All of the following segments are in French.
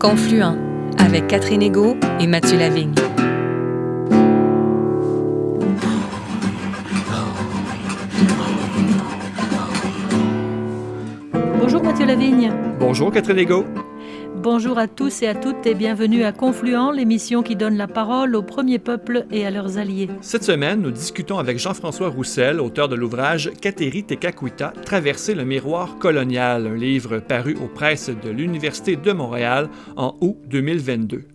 Confluent avec Catherine Égaud et Mathieu Lavigne. Bonjour Mathieu Lavigne. Bonjour Catherine Égaud. Bonjour à tous et à toutes et bienvenue à Confluent, l'émission qui donne la parole aux premiers peuples et à leurs alliés. Cette semaine, nous discutons avec Jean-François Roussel, auteur de l'ouvrage Kateri Tekakwitha, Traverser le miroir colonial, un livre paru aux presses de l'Université de Montréal en août 2022.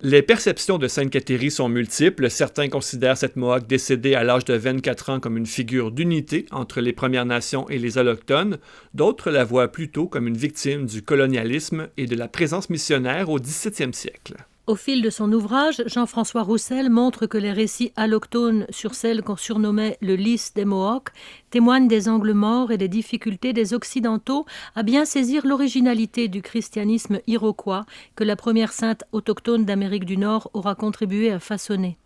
Les perceptions de Sainte Kateri sont multiples. Certains considèrent cette Mohawk décédée à l'âge de 24 ans comme une figure d'unité entre les Premières Nations et les Autochtones. D'autres la voient plutôt comme une victime du colonialisme et de la présence missionnaire au 17e siècle. Au fil de son ouvrage, Jean-François Roussel montre que les récits allochtones sur celle qu'on surnommait le lys des Mohawks témoignent des angles morts et des difficultés des Occidentaux à bien saisir l'originalité du christianisme iroquois que la première sainte autochtone d'Amérique du Nord aura contribué à façonner.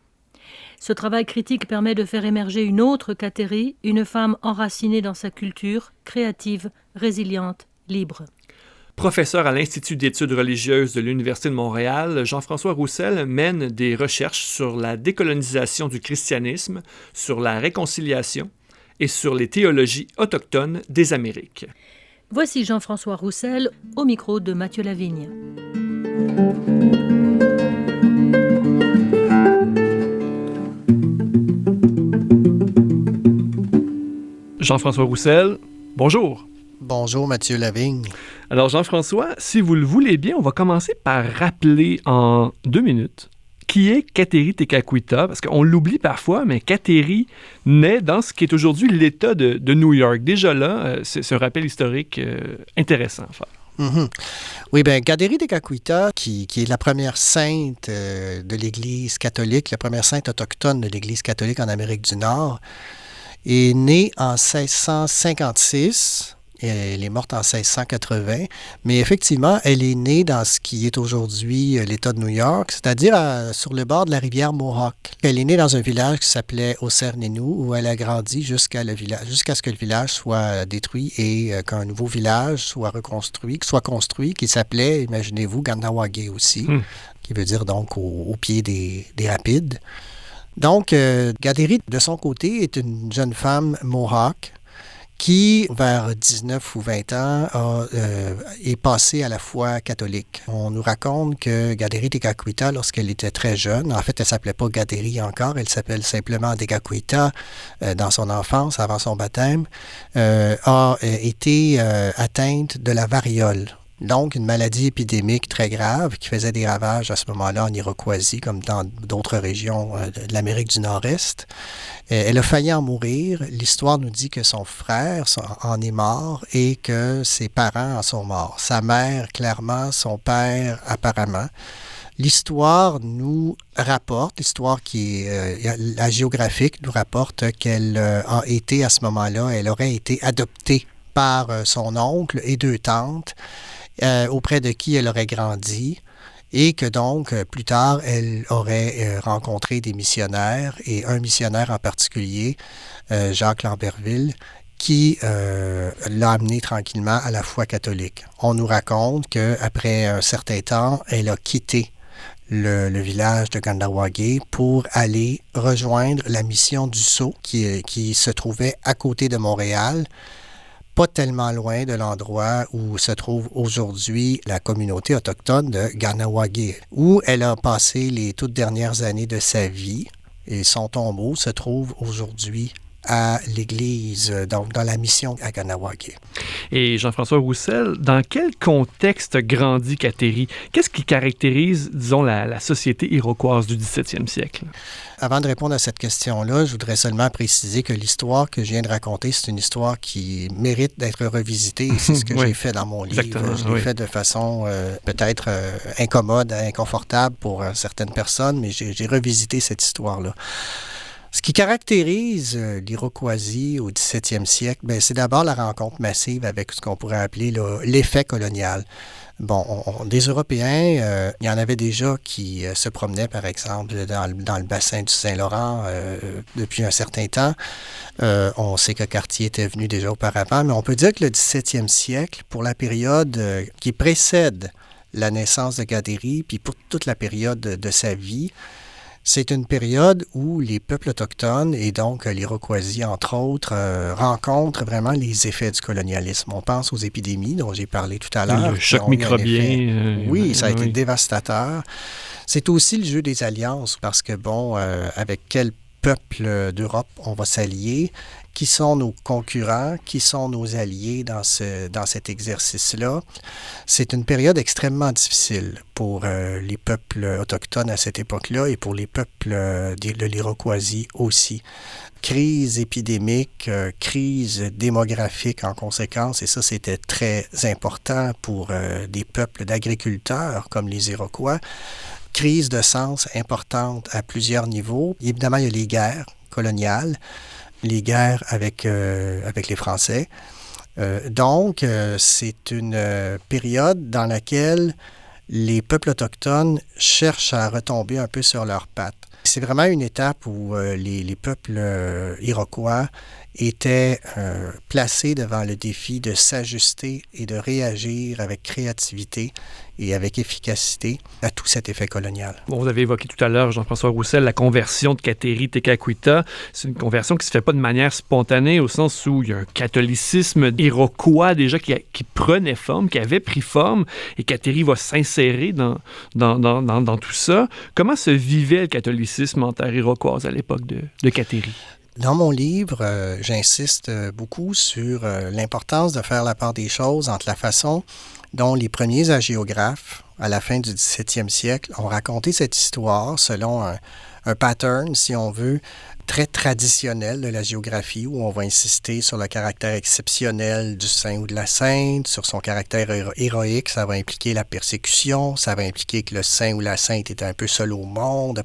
Ce travail critique permet de faire émerger une autre Kateri, une femme enracinée dans sa culture, créative, résiliente, libre. Professeur à l'Institut d'études religieuses de l'Université de Montréal, Jean-François Roussel mène des recherches sur la décolonisation du christianisme, sur la réconciliation et sur les théologies autochtones des Amériques. Voici Jean-François Roussel au micro de Mathieu Lavigne. Jean-François Roussel, bonjour. Bonjour Mathieu Lavigne. Alors Jean-François, si vous le voulez bien, on va commencer par rappeler en 2 minutes qui est Kateri Tekakwitha, parce qu'on l'oublie parfois, mais Kateri naît dans ce qui est aujourd'hui l'État de New York. Déjà là, c'est un rappel historique intéressant à faire. Mm-hmm. Oui, bien, Kateri Tekakwitha, qui est la première sainte de l'Église catholique, la première sainte autochtone de l'Église catholique en Amérique du Nord, est née en 1656. Elle est morte en 1680, mais effectivement, elle est née dans ce qui est aujourd'hui l'État de New York, c'est-à-dire sur le bord de la rivière Mohawk. Elle est née dans un village qui s'appelait Osernenu, où elle a grandi jusqu'à ce que le village soit détruit et qu'un nouveau village soit construit, qui s'appelait, imaginez-vous, Ganawagé aussi, qui veut dire donc au pied des rapides. Donc, Kateri, de son côté, est une jeune femme Mohawk, qui, vers 19 ou 20 ans, est passée à la foi catholique. On nous raconte que Kateri Tekakwitha, lorsqu'elle était très jeune, en fait, elle ne s'appelait pas Kateri encore, elle s'appelle simplement Tekakwitha dans son enfance, avant son baptême, a été atteinte de la variole. Donc, une maladie épidémique très grave qui faisait des ravages à ce moment-là en Iroquoisie, comme dans d'autres régions de l'Amérique du Nord-Est. Elle a failli en mourir. L'histoire nous dit que son frère en est mort et que ses parents en sont morts. Sa mère, clairement, son père, apparemment. L'histoire nous rapporte, l'histoire qui est la géographique nous rapporte qu'elle a été à ce moment-là, elle aurait été adoptée par son oncle et 2 tantes, auprès de qui elle aurait grandi et que donc, plus tard, elle aurait rencontré des missionnaires et un missionnaire en particulier, Jacques Lamberville, qui l'a amené tranquillement à la foi catholique. On nous raconte qu'après un certain temps, elle a quitté le village de Ganawagé pour aller rejoindre la mission du Sceau qui se trouvait à côté de Montréal, pas tellement loin de l'endroit où se trouve aujourd'hui la communauté autochtone de Ganawagé, où elle a passé les toutes dernières années de sa vie. Et son tombeau se trouve aujourd'hui à l'église, donc dans la mission à Ganawagé. Et Jean-François Roussel, dans quel contexte grandit Kateri? Qu'est-ce qui caractérise, disons, la société iroquoise du 17e siècle? Avant de répondre à cette question-là, je voudrais seulement préciser que l'histoire que je viens de raconter, c'est une histoire qui mérite d'être revisitée. Et c'est ce que j'ai fait dans mon livre. Exactement, je l'ai fait de façon peut-être incommode, inconfortable pour certaines personnes, mais j'ai revisité cette histoire-là. Ce qui caractérise l'Iroquoisie au 17e siècle, bien, c'est d'abord la rencontre massive avec ce qu'on pourrait appeler l'effet colonial. Bon, des Européens, il y en avait déjà qui se promenaient, par exemple, dans le bassin du Saint-Laurent depuis un certain temps. On sait que Cartier était venu déjà auparavant, mais on peut dire que le 17e siècle, pour la période qui précède la naissance de Gadéry, puis pour toute la période de sa vie. C'est une période où les peuples autochtones, et donc l'Iroquoisie, entre autres, rencontrent vraiment les effets du colonialisme. On pense aux épidémies dont j'ai parlé tout à l'heure. Le choc microbien. Oui, ça a été dévastateur. C'est aussi le jeu des alliances, parce que, avec quel peuple d'Europe on va s'allier? Qui sont nos concurrents? Qui sont nos alliés dans cet exercice-là? C'est une période extrêmement difficile pour les peuples autochtones à cette époque-là et pour les peuples de l'Iroquoisie aussi. Crise épidémique, crise démographique en conséquence, et ça, c'était très important pour des peuples d'agriculteurs comme les Iroquois. Crise de sens importante à plusieurs niveaux. Évidemment, il y a les guerres coloniales, les guerres avec les Français. Donc, c'est une période dans laquelle les peuples autochtones cherchent à retomber un peu sur leurs pattes. C'est vraiment une étape où les peuples iroquois étaient placés devant le défi de s'ajuster et de réagir avec créativité et avec efficacité à tout cet effet colonial. Bon, vous avez évoqué tout à l'heure, Jean-François Roussel, la conversion de Kateri-Tekakwitha. C'est une conversion qui ne se fait pas de manière spontanée, au sens où il y a un catholicisme iroquois déjà qui prenait forme, qui avait pris forme, et Kateri va s'insérer dans tout ça. Comment se vivait le catholicisme en terre iroquoise à l'époque de Kateri? Dans mon livre, j'insiste beaucoup sur l'importance de faire la part des choses entre la façon dont les premiers hagiographes, à la fin du 17e siècle, ont raconté cette histoire selon un pattern, si on veut, très traditionnel de la géographie, où on va insister sur le caractère exceptionnel du saint ou de la sainte, sur son caractère héroïque. Ça va impliquer la persécution, ça va impliquer que le saint ou la sainte était un peu seul au monde.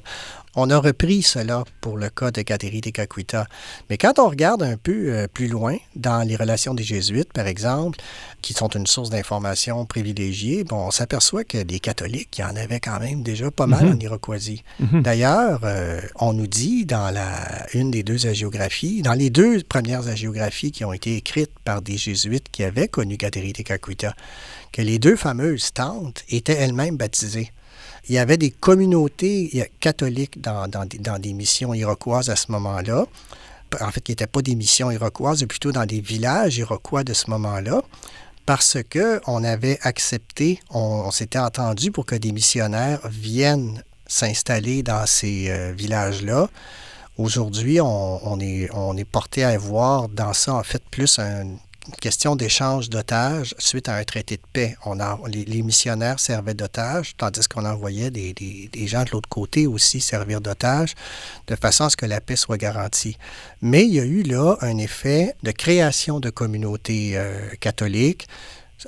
On a repris cela pour le cas de Kateri-Tekakwitha. Mais quand on regarde un peu plus loin, dans les relations des Jésuites, par exemple, qui sont une source d'information privilégiée, on s'aperçoit que les catholiques, il y en avait quand même déjà pas mal en Iroquoisie. D'ailleurs, on nous dit dans une des deux hagiographies, dans les deux premières hagiographies qui ont été écrites par des Jésuites qui avaient connu Kateri-Tekakwitha, que les deux fameuses tantes étaient elles-mêmes baptisées. Il y avait des communautés catholiques dans des missions iroquoises à ce moment-là, en fait, qui n'étaient pas des missions iroquoises, mais plutôt dans des villages iroquois de ce moment-là, parce qu'on avait accepté, on s'était entendu pour que des missionnaires viennent s'installer dans ces villages-là. Aujourd'hui, on est porté à voir dans ça, en fait, plus une question d'échange d'otages suite à un traité de paix. Les missionnaires servaient d'otages, tandis qu'on envoyait des gens de l'autre côté aussi servir d'otages, de façon à ce que la paix soit garantie. Mais il y a eu là un effet de création de communautés catholiques,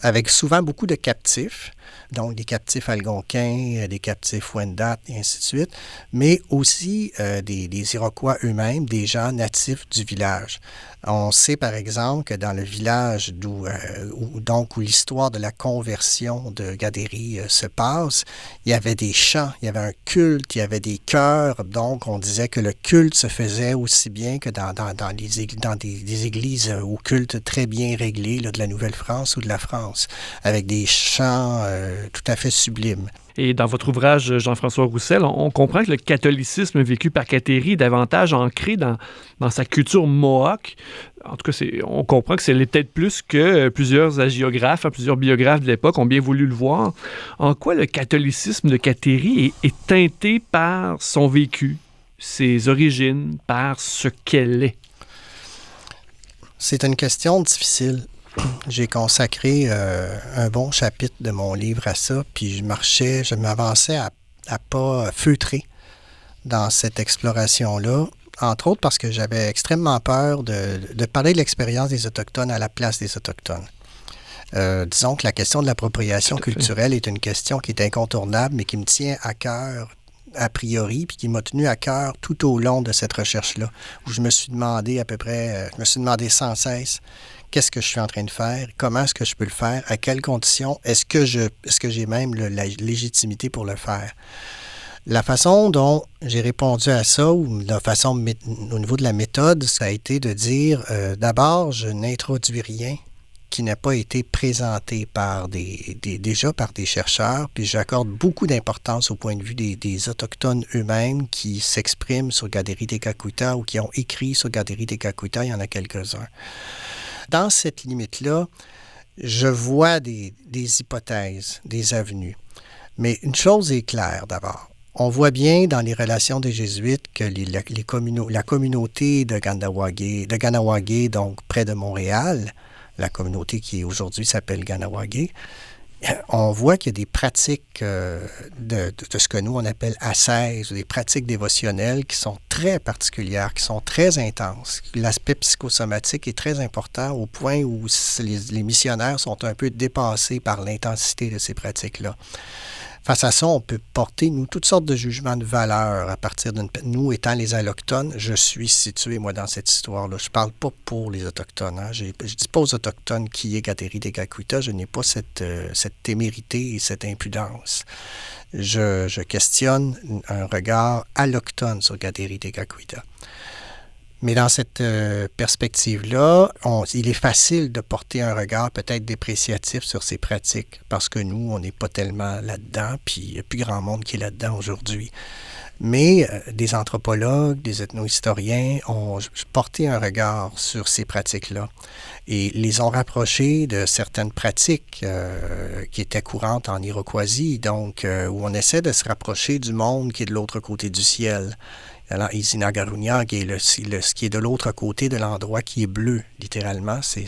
avec souvent beaucoup de captifs, donc des captifs algonquins, des captifs Wendat, et ainsi de suite, mais aussi des Iroquois eux-mêmes, des gens natifs du village. On sait par exemple que dans le village où l'histoire de la conversion de Gadéry se passe, il y avait des chants, il y avait un culte, il y avait des chœurs, donc on disait que le culte se faisait aussi bien que dans des églises au culte très bien réglé là, de la Nouvelle-France ou de la France, avec des chants tout à fait sublimes. Et dans votre ouvrage, Jean-François Roussel, on comprend que le catholicisme vécu par Kateri est davantage ancré dans sa culture mohawk. En tout cas, on comprend que c'est peut-être plus que plusieurs hagiographes, plusieurs biographes de l'époque ont bien voulu le voir. En quoi le catholicisme de Kateri est teinté par son vécu, ses origines, par ce qu'elle est? C'est une question difficile. J'ai consacré un bon chapitre de mon livre à ça, puis je m'avançais à pas feutrer dans cette exploration-là, entre autres parce que j'avais extrêmement peur de parler de l'expérience des Autochtones à la place des Autochtones. Disons que la question de l'appropriation culturelle est une question qui est incontournable, mais qui me tient à cœur a priori, puis qui m'a tenu à cœur tout au long de cette recherche-là, où je me suis demandé sans cesse qu'est-ce que je suis en train de faire, comment est-ce que je peux le faire, à quelles conditions, est-ce que j'ai même la légitimité pour le faire. La façon dont j'ai répondu à ça, ou la façon au niveau de la méthode, ça a été de dire, d'abord, je n'introduis rien qui n'a pas été présenté déjà par des chercheurs, puis j'accorde beaucoup d'importance au point de vue des Autochtones eux-mêmes qui s'expriment sur Gateri-Tekakwitha ou qui ont écrit sur Gateri-Tekakwitha, il y en a quelques-uns. Dans cette limite-là, je vois des hypothèses, des avenues. Mais une chose est claire d'abord. On voit bien dans les relations des Jésuites que la communauté de Kahnawake, donc près de Montréal, la communauté qui aujourd'hui s'appelle Kahnawake, on voit qu'il y a des pratiques de ce que nous on appelle ascèse, des pratiques dévotionnelles qui sont très particulières, qui sont très intenses. L'aspect psychosomatique est très important au point où les missionnaires sont un peu dépassés par l'intensité de ces pratiques-là. Face à ça, on peut porter, nous, toutes sortes de jugements de valeur à partir nous, étant les Allochtones, je suis situé, moi, dans cette histoire-là. Je ne parle pas pour les Autochtones. Hein. Je ne dis pas aux Autochtones qui est Gateri-Tekakwitha. Je n'ai pas cette témérité et cette impudence. Je questionne un regard allochtone sur Gateri-Tekakwitha. Mais dans cette perspective-là, il est facile de porter un regard peut-être dépréciatif sur ces pratiques parce que nous, on n'est pas tellement là-dedans, puis il n'y a plus grand monde qui est là-dedans aujourd'hui. Mais des anthropologues, des ethnohistoriens ont porté un regard sur ces pratiques-là et les ont rapprochées de certaines pratiques qui étaient courantes en Iroquoisie, donc où on essaie de se rapprocher du monde qui est de l'autre côté du ciel. Alors, Isinagarunya, qui est ce qui est de l'autre côté de l'endroit qui est bleu, littéralement, c'est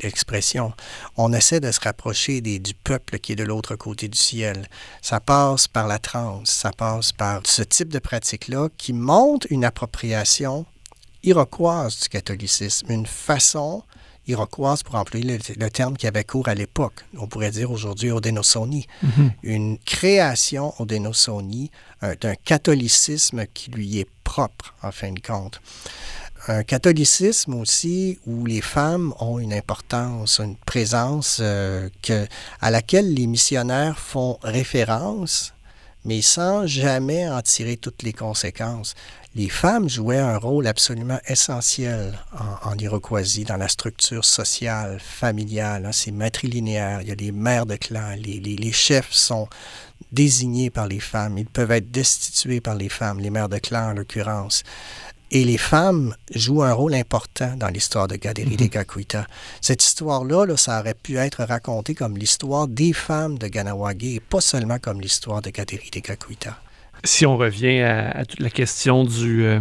l'expression. On essaie de se rapprocher du peuple qui est de l'autre côté du ciel. Ça passe par la transe, ça passe par ce type de pratique-là qui montre une appropriation iroquoise du catholicisme, une façon iroquoise, pour employer le terme qui avait cours à l'époque. On pourrait dire aujourd'hui Haudenosaunee. Une création Haudenosaunee d'un catholicisme qui lui est propre, en fin de compte. Un catholicisme aussi où les femmes ont une importance, une présence à laquelle les missionnaires font référence, mais sans jamais en tirer toutes les conséquences. Les femmes jouaient un rôle absolument essentiel en Iroquoisie, dans la structure sociale, familiale. Hein, c'est matrilinéaire, il y a les mères de clan, les chefs sont désignés par les femmes, ils peuvent être destitués par les femmes, les mères de clan en l'occurrence. Et les femmes jouent un rôle important dans l'histoire de Gateri-Tekakwitha. Cette histoire-là, ça aurait pu être raconté comme l'histoire des femmes de Kahnawake et pas seulement comme l'histoire de Gateri-Tekakwitha. Si on revient à toute la question de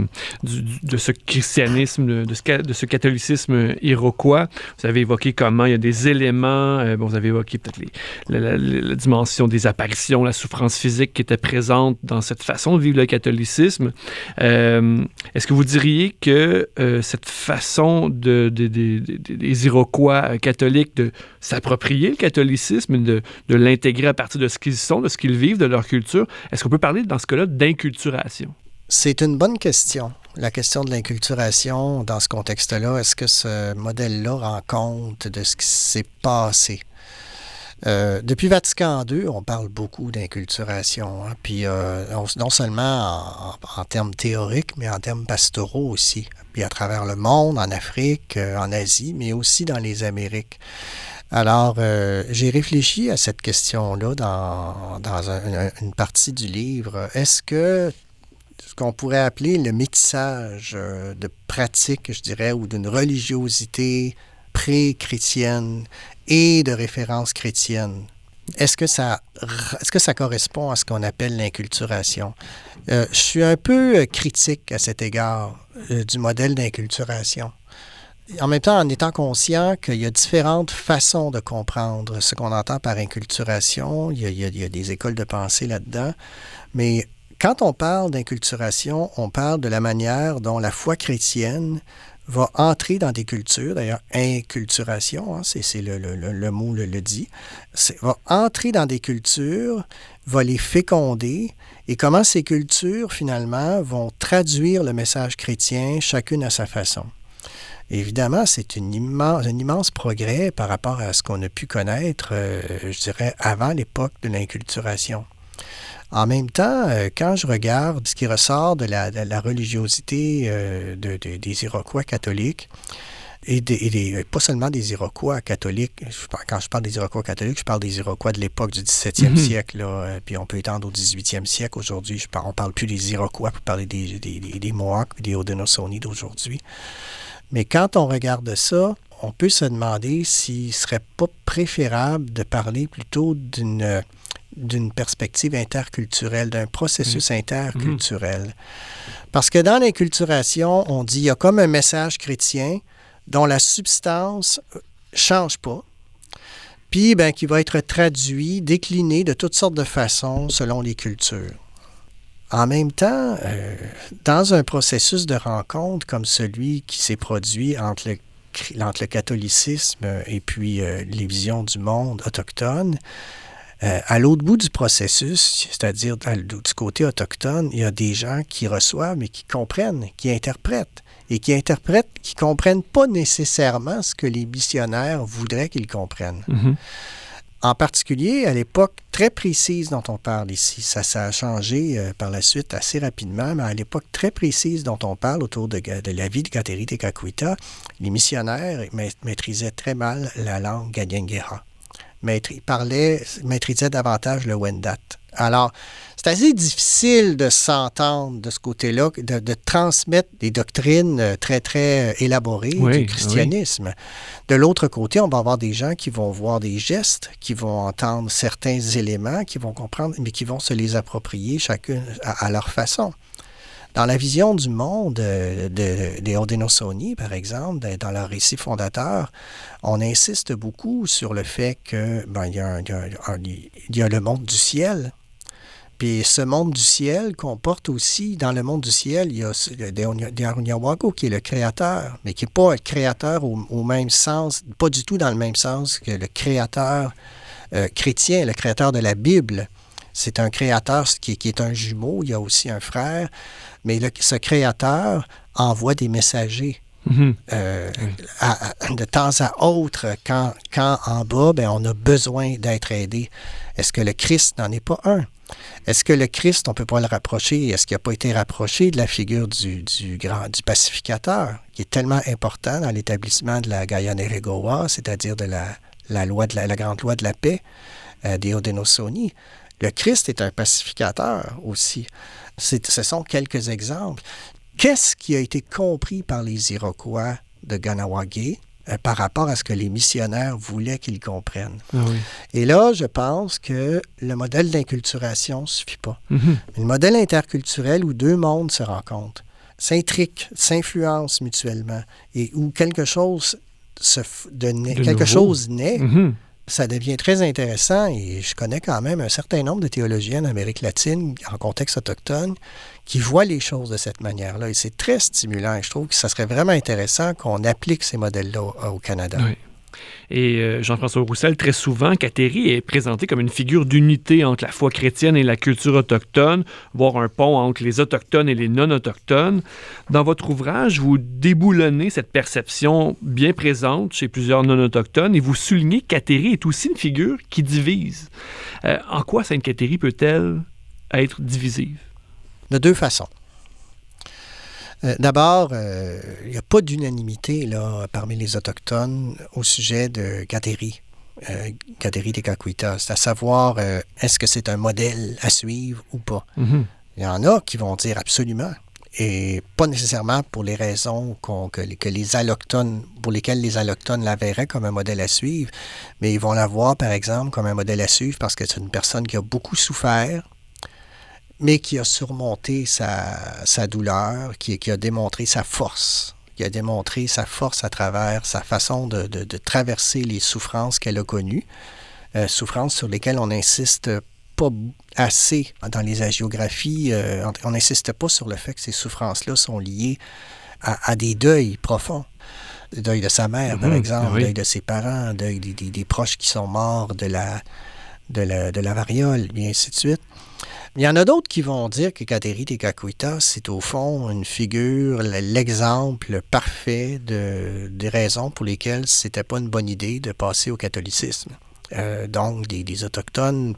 ce christianisme, de ce catholicisme iroquois, vous avez évoqué comment il y a des éléments, vous avez évoqué peut-être la dimension des apparitions, la souffrance physique qui était présente dans cette façon de vivre le catholicisme. Est-ce que vous diriez que cette façon des Iroquois catholiques de s'approprier le catholicisme, de l'intégrer à partir de ce qu'ils sont, de ce qu'ils vivent, de leur culture, est-ce qu'on peut parler dans ce cas-là d'inculturation? C'est une bonne question. La question de l'inculturation dans ce contexte-là, est-ce que ce modèle-là rend compte de ce qui s'est passé? Depuis Vatican II, on parle beaucoup d'inculturation, hein, puis non seulement en termes théoriques, mais en termes pastoraux aussi, puis à travers le monde, en Afrique, en Asie, mais aussi dans les Amériques. Alors, j'ai réfléchi à cette question-là dans une partie du livre. Est-ce que ce qu'on pourrait appeler le métissage de pratiques, je dirais, ou d'une religiosité pré-chrétienne et de référence chrétienne, est-ce que ça correspond à ce qu'on appelle l'inculturation? Je suis un peu critique à cet égard du modèle d'inculturation. En même temps, en étant conscient qu'il y a différentes façons de comprendre ce qu'on entend par inculturation, il y a des écoles de pensée là-dedans, mais quand on parle d'inculturation, on parle de la manière dont la foi chrétienne va entrer dans des cultures, d'ailleurs, inculturation, hein, c'est le mot le dit, va entrer dans des cultures, va les féconder, et comment ces cultures, finalement, vont traduire le message chrétien, chacune à sa façon. Évidemment, c'est un immense progrès par rapport à ce qu'on a pu connaître, je dirais, avant l'époque de l'inculturation. En même temps, quand je regarde ce qui ressort de la religiosité des Iroquois catholiques, Pas seulement des Iroquois catholiques. Quand je parle des Iroquois catholiques, je parle des Iroquois de l'époque du 17e siècle. Là, puis on peut étendre au 18e siècle aujourd'hui. On ne parle plus des Iroquois pour parler des Mohawks, des Haudenosaunee d'aujourd'hui. Mais quand on regarde ça, on peut se demander s'il ne serait pas préférable de parler plutôt d'une perspective interculturelle, d'un processus interculturel. Parce que dans l'inculturation, on dit qu'il y a comme un message chrétien dont la substance ne change pas, puis qui va être traduit, décliné de toutes sortes de façons selon les cultures. En même temps, dans un processus de rencontre comme celui qui s'est produit entre le catholicisme et puis les visions du monde autochtone, à l'autre bout du processus, c'est-à-dire du côté autochtone, il y a des gens qui reçoivent, mais qui comprennent, qui interprètent. Et qui ne comprennent pas nécessairement ce que les missionnaires voudraient qu'ils comprennent. Mm-hmm. En particulier, à l'époque très précise dont on parle ici, ça a changé par la suite assez rapidement, mais à l'époque très précise dont on parle autour de la vie de Kateri Tekakwitha, les missionnaires maîtrisaient très mal la langue Kanien'kehá:ka. Maîtrisaient davantage le Wendat. Alors, c'est assez difficile de s'entendre de ce côté-là, de transmettre des doctrines très, très élaborées du christianisme. Oui. De l'autre côté, on va avoir des gens qui vont voir des gestes, qui vont entendre certains éléments, qui vont comprendre, mais qui vont se les approprier chacun à leur façon. Dans la vision du monde des Haudenosaunee, par exemple, dans leur récit fondateur, on insiste beaucoup sur le fait que il y a le monde du ciel. Puis ce monde du ciel comporte aussi, dans le monde du ciel, il y a De'Aruniawago qui est le créateur, mais qui n'est pas un créateur au même sens, pas du tout dans le même sens que le créateur chrétien, le créateur de la Bible. C'est un créateur qui est un jumeau, il y a aussi un frère, mais ce créateur envoie des messagers. De temps à autre, quand en bas, on a besoin d'être aidé. Est-ce que le Christ n'en est pas un? Est-ce que le Christ, on ne peut pas le rapprocher? Est-ce qu'il n'a pas été rapproché de la figure du pacificateur, qui est tellement important dans l'établissement de la Gaianeregoa, c'est-à-dire de la grande loi de la paix des Haudenosaunee? Le Christ est un pacificateur aussi. Ce sont quelques exemples. Qu'est-ce qui a été compris par les Iroquois de Kahnawake par rapport à ce que les missionnaires voulaient qu'ils comprennent? Ah oui. Et là, je pense que le modèle d'inculturation ne suffit pas. Mm-hmm. Le modèle interculturel où deux mondes se rencontrent, s'intriquent, s'influencent mutuellement et où quelque chose naît, mm-hmm. Ça devient très intéressant et je connais quand même un certain nombre de théologiens en Amérique latine, en contexte autochtone, qui voient les choses de cette manière-là. Et c'est très stimulant et je trouve que ça serait vraiment intéressant qu'on applique ces modèles-là au Canada. Oui. Et Jean-François Roussel, très souvent, Kateri est présenté comme une figure d'unité entre la foi chrétienne et la culture autochtone, voire un pont entre les autochtones et les non-autochtones. Dans votre ouvrage, vous déboulonnez cette perception bien présente chez plusieurs non-autochtones et vous soulignez que Kateri est aussi une figure qui divise. En quoi Sainte Kateri peut-elle être divisive? De deux façons. D'abord, il n'y a pas d'unanimité là, parmi les Autochtones au sujet de Kateri Tekakwitha. C'est à savoir, est-ce que c'est un modèle à suivre ou pas? Mm-hmm. Il y en a qui vont dire absolument, et pas nécessairement pour les raisons que les Allochtones, pour lesquelles les Allochtones la verraient comme un modèle à suivre, mais ils vont la voir, par exemple, comme un modèle à suivre parce que c'est une personne qui a beaucoup souffert, mais qui a surmonté sa douleur, qui a démontré sa force, à travers sa façon de traverser les souffrances qu'elle a connues, souffrances sur lesquelles on n'insiste pas assez dans les hagiographies. On n'insiste pas sur le fait que ces souffrances-là sont liées à des deuils profonds. Le deuil de sa mère, par exemple, le deuil de ses parents, le deuil des proches qui sont morts de la variole, et ainsi de suite. Il y en a d'autres qui vont dire que Kateri Tekakwitha, c'est au fond une figure, l'exemple parfait des raisons pour lesquelles c'était pas une bonne idée de passer au catholicisme. Donc, des Autochtones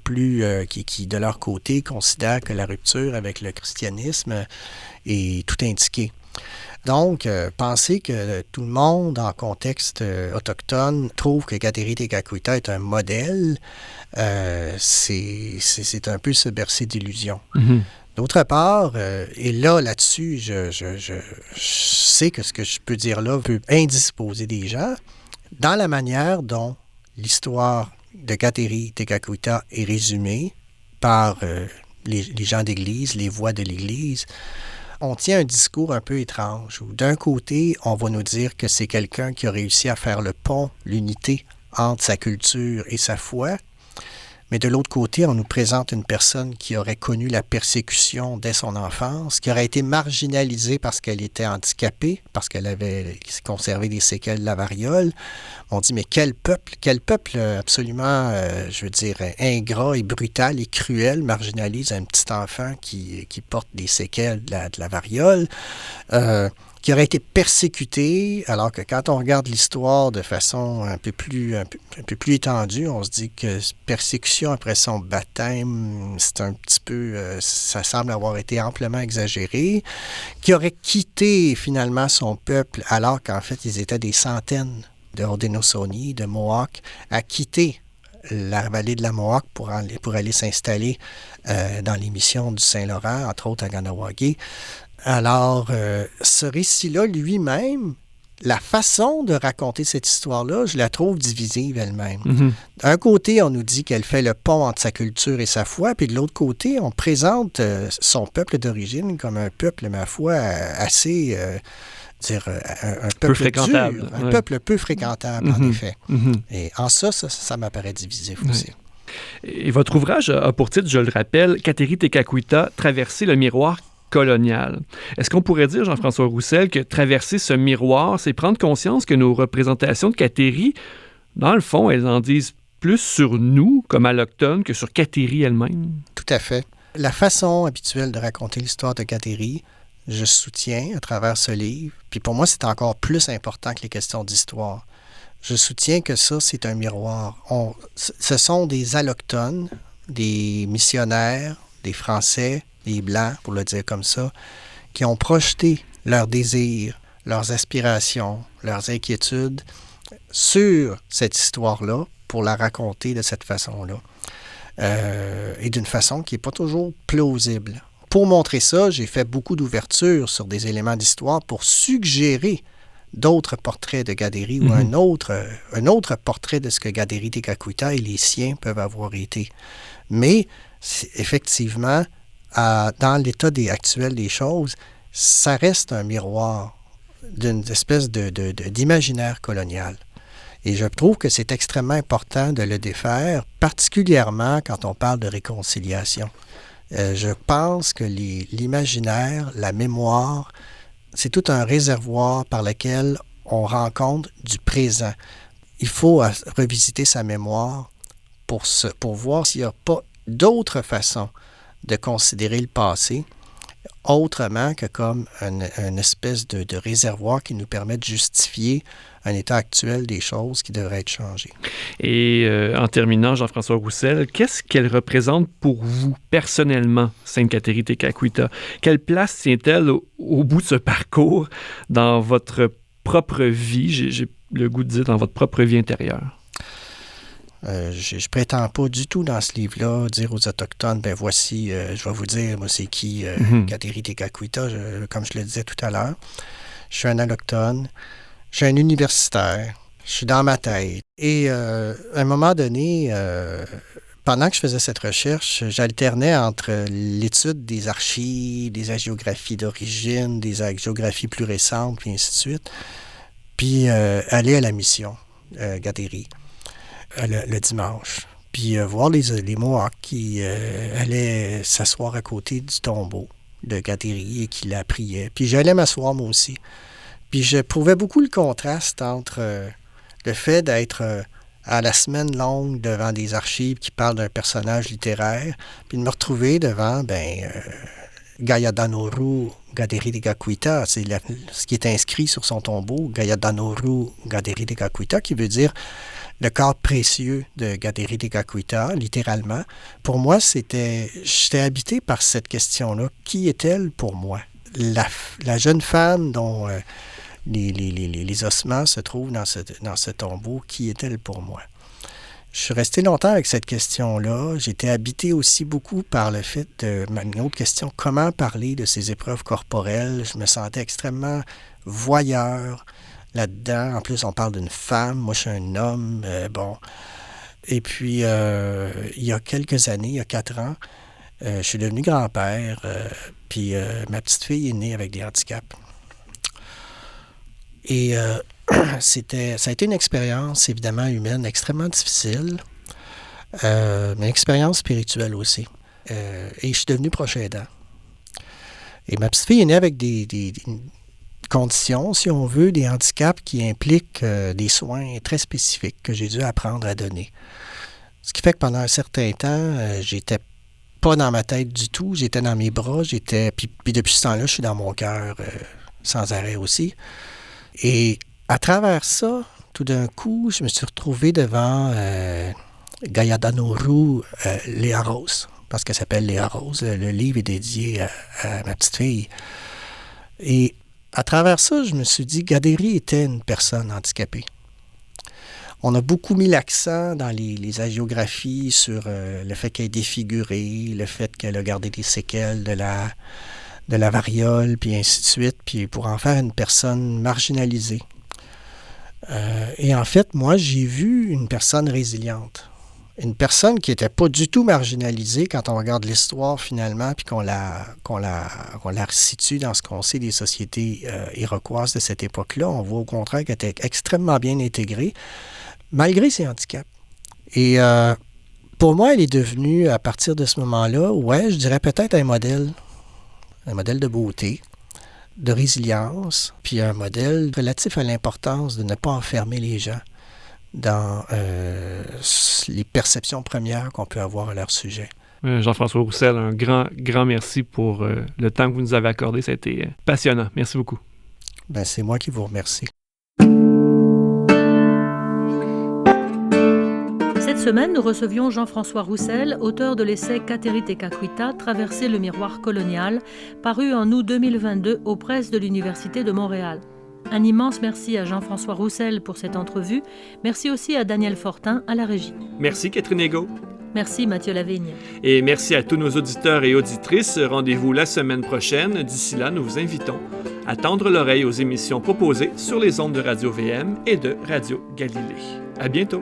qui, de leur côté, considèrent que la rupture avec le christianisme est tout indiquée. Donc, penser que tout le monde, en contexte autochtone, trouve que Gateri Tekakwitha est un modèle, c'est un peu se bercer d'illusions. Mm-hmm. D'autre part, et là-dessus, je sais que ce que je peux dire là peut indisposer des gens, dans la manière dont l'histoire de Gateri Tekakwitha est résumée par les gens d'Église, les voix de l'Église, on tient un discours un peu étrange, où d'un côté, on va nous dire que c'est quelqu'un qui a réussi à faire le pont, l'unité entre sa culture et sa foi, mais de l'autre côté, on nous présente une personne qui aurait connu la persécution dès son enfance, qui aurait été marginalisée parce qu'elle était handicapée, parce qu'elle avait conservé des séquelles de la variole. On dit, mais quel peuple absolument, je veux dire, ingrat et brutal et cruel marginalise un petit enfant qui porte des séquelles de la variole, qui aurait été persécuté, alors que quand on regarde l'histoire de façon un peu plus étendue, on se dit que persécution après son baptême, c'est un petit peu, ça semble avoir été amplement exagéré, qui aurait quitté finalement son peuple, alors qu'en fait, ils étaient des centaines de Haudenosaunee, de Mohawks, à quitter la vallée de la Mohawk pour aller s'installer dans les missions du Saint-Laurent, entre autres à Kahnawake. Alors, ce récit-là, lui-même, la façon de raconter cette histoire-là, je la trouve divisive elle-même. Mm-hmm. D'un côté, on nous dit qu'elle fait le pont entre sa culture et sa foi, puis de l'autre côté, on présente son peuple d'origine comme un peuple, ma foi, assez... un peuple fréquentable. Dur, un peuple peu fréquentable, en effet. Mm-hmm. Et en ça m'apparaît divisif aussi. Et votre ouvrage a pour titre, je le rappelle, Gateri Tekakwitha, Traverser le miroir colonial. Est-ce qu'on pourrait dire, Jean-François Roussel, que traverser ce miroir, c'est prendre conscience que nos représentations de Gateri, dans le fond, elles en disent plus sur nous, comme allochtones, que sur Gateri elle-même? Tout à fait. La façon habituelle de raconter l'histoire de Gateri, je soutiens à travers ce livre, puis pour moi, c'est encore plus important que les questions d'histoire. Je soutiens que ça, c'est un miroir. Ce sont des allochtones, des missionnaires, des Français, des Blancs, pour le dire comme ça, qui ont projeté leurs désirs, leurs aspirations, leurs inquiétudes sur cette histoire-là pour la raconter de cette façon-là. Et d'une façon qui n'est pas toujours plausible. Pour montrer ça, j'ai fait beaucoup d'ouvertures sur des éléments d'histoire pour suggérer d'autres portraits de Gateri ou un autre portrait de ce que Gateri Tekakwitha et les siens peuvent avoir été. Mais, effectivement, dans l'état actuel des choses, ça reste un miroir d'une espèce d'imaginaire colonial. Et je trouve que c'est extrêmement important de le défaire, particulièrement quand on parle de réconciliation. Je pense que l'imaginaire, la mémoire, c'est tout un réservoir par lequel on rencontre du présent. Il faut revisiter sa mémoire pour voir s'il n'y a pas d'autres façons de considérer le passé autrement que comme une espèce de réservoir qui nous permet de justifier un état actuel des choses qui devrait être changé. Et en terminant, Jean-François Roussel, qu'est-ce qu'elle représente pour vous, personnellement, Sainte Gateri Tekakwitha? Quelle place tient-elle au bout de ce parcours dans votre propre vie? J'ai le goût de dire dans votre propre vie intérieure. Je prétends pas du tout dans ce livre-là dire aux Autochtones, ben voici, je vais vous dire, moi, c'est qui Gateri Tekakwitha, comme je le disais tout à l'heure. Je suis un Autochtone, je suis un universitaire, je suis dans ma tête. Et à un moment donné, pendant que je faisais cette recherche, j'alternais entre l'étude des archives, des hagiographies d'origine, des hagiographies plus récentes, puis ainsi de suite, puis aller à la mission Gateri. Le dimanche, puis voir les Mohawks qui allaient s'asseoir à côté du tombeau de Gateri et qui la priaient. Puis j'allais m'asseoir moi aussi. Puis je prouvais beaucoup le contraste entre le fait d'être à la semaine longue devant des archives qui parlent d'un personnage littéraire, puis de me retrouver devant, Gayadanoru Gateri Tekakwitha, c'est ce qui est inscrit sur son tombeau, Gayadanoru Gateri Tekakwitha, qui veut dire le corps précieux de Gateri Tekakwitha, littéralement. Pour moi, j'étais habité par cette question-là. Qui est-elle pour moi? la jeune femme dont les ossements se trouvent dans ce tombeau, qui est-elle pour moi? Je suis resté longtemps avec cette question-là. J'ai été habité aussi beaucoup par le fait de une autre question, comment parler de ces épreuves corporelles? Je me sentais extrêmement voyeur là-dedans. En plus, on parle d'une femme. Moi, je suis un homme. Et puis, il y a quelques années, il y a 4 ans, je suis devenu grand-père. Puis, ma petite fille est née avec des handicaps. Et ça a été une expérience, évidemment, humaine extrêmement difficile, mais une expérience spirituelle aussi. Et je suis devenu proche aidant. Et ma petite fille est née avec des conditions, si on veut, des handicaps qui impliquent des soins très spécifiques que j'ai dû apprendre à donner. Ce qui fait que pendant un certain temps, j'étais pas dans ma tête du tout, j'étais dans mes bras, puis depuis ce temps-là, je suis dans mon cœur sans arrêt aussi. Et à travers ça, tout d'un coup, je me suis retrouvé devant Gayadanuru Léa Rose, parce qu'elle s'appelle Léa Rose. Le livre est dédié à ma petite fille. Et à travers ça, je me suis dit, Gaderi était une personne handicapée. On a beaucoup mis l'accent dans les hagiographies sur le fait qu'elle est défigurée, le fait qu'elle a gardé des séquelles de la variole, puis ainsi de suite, puis pour en faire une personne marginalisée. Et en fait, moi, j'ai vu une personne résiliente. Une personne qui n'était pas du tout marginalisée quand on regarde l'histoire finalement, puis qu'on la resitue dans ce qu'on sait des sociétés iroquoises de cette époque-là. On voit au contraire qu'elle était extrêmement bien intégrée, malgré ses handicaps. Et pour moi, elle est devenue, à partir de ce moment-là, je dirais peut-être un modèle de beauté, de résilience, puis un modèle relatif à l'importance de ne pas enfermer les gens dans les perceptions premières qu'on peut avoir à leur sujet. Jean-François Roussel, un grand merci pour le temps que vous nous avez accordé. Ça a été passionnant. Merci beaucoup. C'est moi qui vous remercie. Cette semaine, nous recevions Jean-François Roussel, auteur de l'essai Kateri Tekakwitha, Traverser le miroir colonial, paru en août 2022 aux presses de l'Université de Montréal. Un immense merci à Jean-François Roussel pour cette entrevue. Merci aussi à Daniel Fortin à la régie. Merci Catherine Egault. Merci Mathieu Lavigne. Et merci à tous nos auditeurs et auditrices. Rendez-vous la semaine prochaine. D'ici là, nous vous invitons à tendre l'oreille aux émissions proposées sur les ondes de Radio-VM et de Radio Galilée. À bientôt.